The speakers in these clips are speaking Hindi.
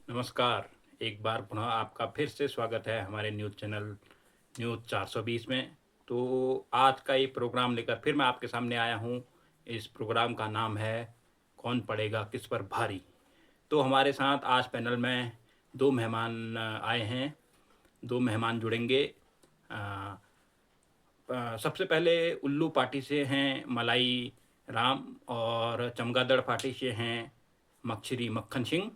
नमस्कार। एक बार पुनः आपका फिर से स्वागत है हमारे न्यूज़ चैनल न्यूज़ 420 में। तो आज का ये प्रोग्राम लेकर फिर मैं आपके सामने आया हूँ। इस प्रोग्राम का नाम है कौन पड़ेगा किस पर भारी। तो हमारे साथ आज पैनल में दो मेहमान आए हैं, दो मेहमान जुड़ेंगे। अ, सबसे पहले उल्लू पार्टी से हैं मलाई राम और चमगादड़ पार्टी से हैं मक्खरी मक्खन सिंह।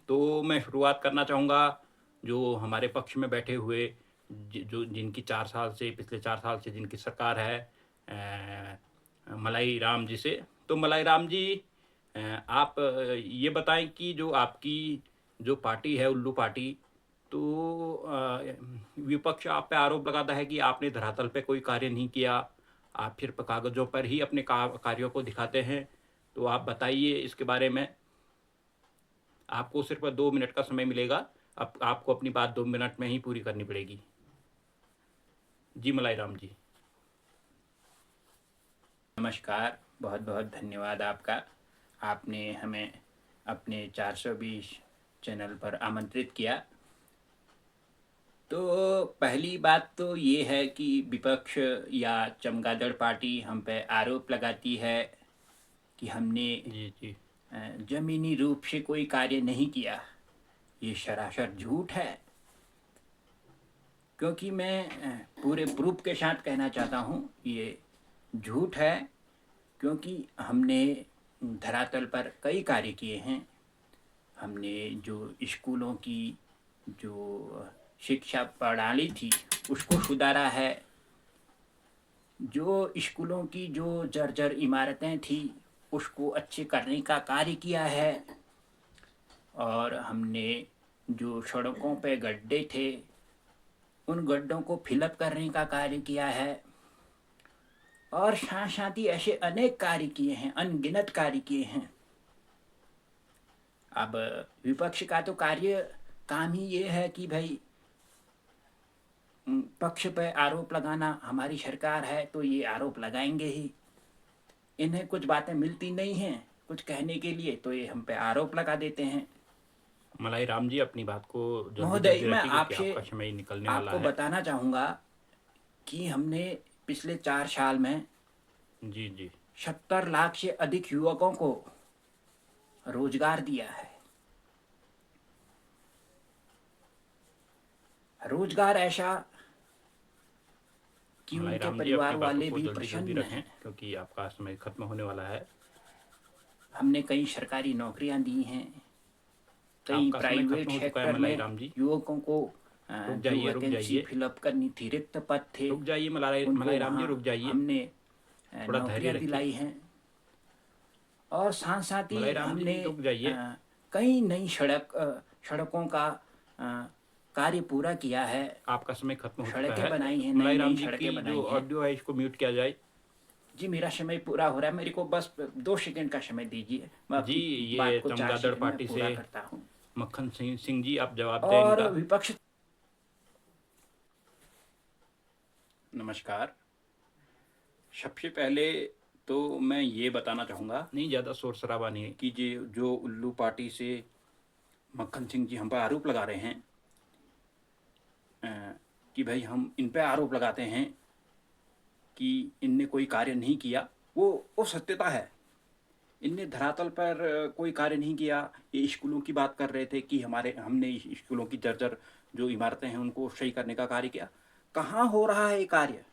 तो मैं शुरुआत करना चाहूँगा जो हमारे पक्ष में बैठे हुए जो जिनकी 4 साल से पिछले 4 साल से जिनकी सरकार है, मलाई राम जी से। तो मलाई राम जी, आप ये बताएं कि जो आपकी जो पार्टी है उल्लू पार्टी, तो विपक्ष आप पे आरोप लगाता है कि आपने धरातल पे कोई कार्य नहीं किया, आप फिर कागज़ों पर ही अपने कार्यों को दिखाते हैं। तो आप बताइए इसके बारे में। आपको सिर्फ 2 मिनट का समय मिलेगा। अब आपको अपनी बात 2 मिनट में ही पूरी करनी पड़ेगी। जी मलाई राम जी। नमस्कार, बहुत बहुत धन्यवाद आपका। आपने हमें अपने 420 चैनल पर आमंत्रित किया। तो पहली बात तो ये है कि विपक्ष या चमगादड़ पार्टी हम पे आरोप लगाती है कि हमने जी जी। ज़मीनी रूप से कोई कार्य नहीं किया। ये सरासर झूठ है, क्योंकि मैं पूरे प्रूफ के साथ कहना चाहता हूँ ये झूठ है। क्योंकि हमने धरातल पर कई कार्य किए हैं। हमने जो स्कूलों की जो शिक्षा प्रणाली थी उसको सुधारा है। जो स्कूलों की जो जर्जर इमारतें थी उसको अच्छे करने का कार्य किया है। और हमने जो सड़कों पे गड्ढे थे उन गड्ढों को फिलअप करने का कार्य किया है। और साथ साथ ही ऐसे अनेक कार्य किए हैं, अनगिनत कार्य किए हैं। अब विपक्ष का तो कार्य काम ही ये है कि भाई पक्ष पे आरोप लगाना। हमारी सरकार है तो ये आरोप लगाएंगे ही। इन्हें कुछ बातें मिलती नहीं हैं कुछ कहने के लिए, तो ये हम पे आरोप लगा देते हैं। मलाई राम जी, अपनी बात को जल्दी महोदय, जल्दी मैं रखिए क्योंकि आपसे आपका समय निकलने वाला आपको है। बताना चाहूँगा कि हमने पिछले 4 साल में जी जी। 70 लाख से अधिक युवकों को रोजगार दिया है। रोजगार ऐसा कि मलाई उनके राम जी, अपनी परिवार बातों वाले को भी जल्दी जल्दी प्रसन्न रखें हैं। क्योंकि आपका समय खत्म होने वाला है। हमने कई सरकारी नौकरियां दी हैं। कई आपका समय प्राइवेट खत्म हो चुका है सेक्टर मलाई में राम जी। युवकों को रुक जो जाइए रुक वैकेंसी जाइए। फिलअप करनी थी, रिक्त पद थे, रुक जाइए मलाई उनको मलाई राम जी, वहाँ रुक जाइए। हमने थोड़ा धैर्य नौकरियां रखिए। दिलाई हैं। और साथ साथ मलाई ही राम जी हमने रुक जाइए। कई नई सड़कों का अ, कार्य पूरा किया है। आपका समय खत्म हो चुका सड़कें है। बनाई हैं, नई मलाई नई राम जी की सड़कें जो बनाई हैं। ऑडियो है इसको म्यूट किया जाए। जी, मेरा समय पूरा हो रहा है। मेरे को बस 2 सेकंड का समय दीजिए, मैं जी, अपनी बात ये को चार चमगादड़ सेकंड में पार्टी से पूरा करता हूँ। मक्खन सिंह सिंह जी, आप जवाब दें और इनका। विपक्ष, नमस्कार। सबसे पहले तो मैं ये बताना चाहूँगा नहीं, ज़्यादा शोर शराबा नहीं है। कि जो उल्लू पार्टी से मक्खन सिंह जी हम पर आरोप लगा रहे हैं, कि भाई हम इन पे आरोप लगाते हैं कि इनने कोई कार्य नहीं किया। वो सत्यता है। इनने धरातल पर कोई कार्य नहीं किया। ये स्कूलों की बात कर रहे थे कि हमने स्कूलों की जर्जर जो इमारतें हैं उनको सही करने का कार्य किया। कहाँ हो रहा है ये कार्य?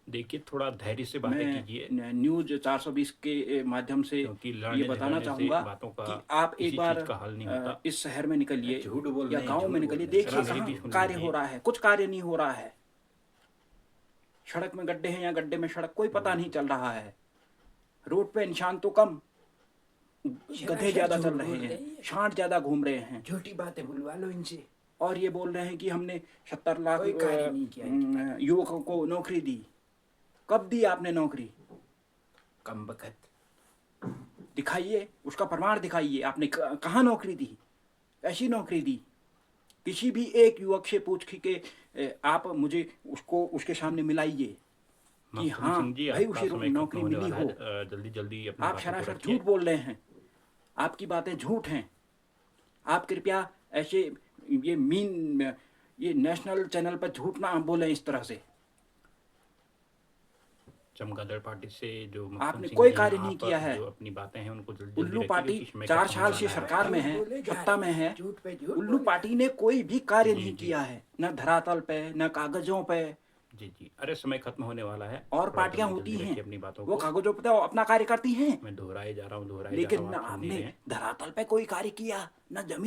देखिए, थोड़ा धैर्य से बातें मैं कीजिए न्यूज़ 420 के माध्यम से क्योंकि ये लड़ने बताना झगड़ने से चाहूँगा बातों का कि आप एक किसी बार चीज़ का हल नहीं होता। इस शहर में निकलिए झूठ बोल या रहे हैं, गांव में झूठ बोल निकलिए, रहे हैं। देखिए जरा मेरी कहाँ भी सुन कार्य हो लीजिए। रहा है। कुछ कार्य नहीं हो रहा है। सड़क में गड्ढे हैं या गड्ढे में सड़क, कोई पता नहीं चल रहा है। रोड पे इंसान तो कम, गधे ज्यादा चल रहे हैं, सांड ज्यादा घूम रहे हैं। झूठी बातें बुलवा लो इनसे। और ये बोल रहे हैं कि हमने 70 लाख कोई कार्य नहीं किया युवकों को नौकरी दी। कब दी आपने नौकरी? कम बखत। दिखाइए, उसका प्रमाण दिखाइए। आपने कहाँ नौकरी दी? ऐसी नौकरी दी? किसी भी एक युवक से पूछ के आप मुझे उसको उसके सामने मिलाइए कि मक्खन हाँ सिंह जी, भाई आपका उसे समय खत्म नौकरी होने मिली वाला हो। है। जल्दी जल्दी अपनी आप बातों को सरासर रखिए। झूठ बोल रहे हैं। आपकी बातें झूठ हैं। आप कृपया ऐसे ये नेशनल चैनल पर झूठ ना बोलें इस तरह से। चमगादड़ पार्टी से जो आपने मक्खन सिंह कोई जी कार्य हैं, नहीं आप किया है। जो अपनी बातें हैं उनको जल्दी उल्लू रखिए, पार्टी क्योंकि समय 4 खत्म साल होने से वाला है। सरकार में है, बोले जा सत्ता रहे में है। झूठ पे झूठ उल्लू बोले पार्टी ने कोई भी कार्य जी, नहीं जी। किया है, न धरातल पे न कागजों पे। जी जी, अरे समय खत्म होने वाला है, और थोड़ा पार्टियां जल्दी होती जल्दी हैं, रखिए अपनी बातों वो को। कागजों पे तो अपना कार्य करती हैं, मैं दोहराए जा रहा हूँ, लेकिन आप न सुन नहीं आपने रहे हैं। धरातल पे कोई कार्य किया, न जमीन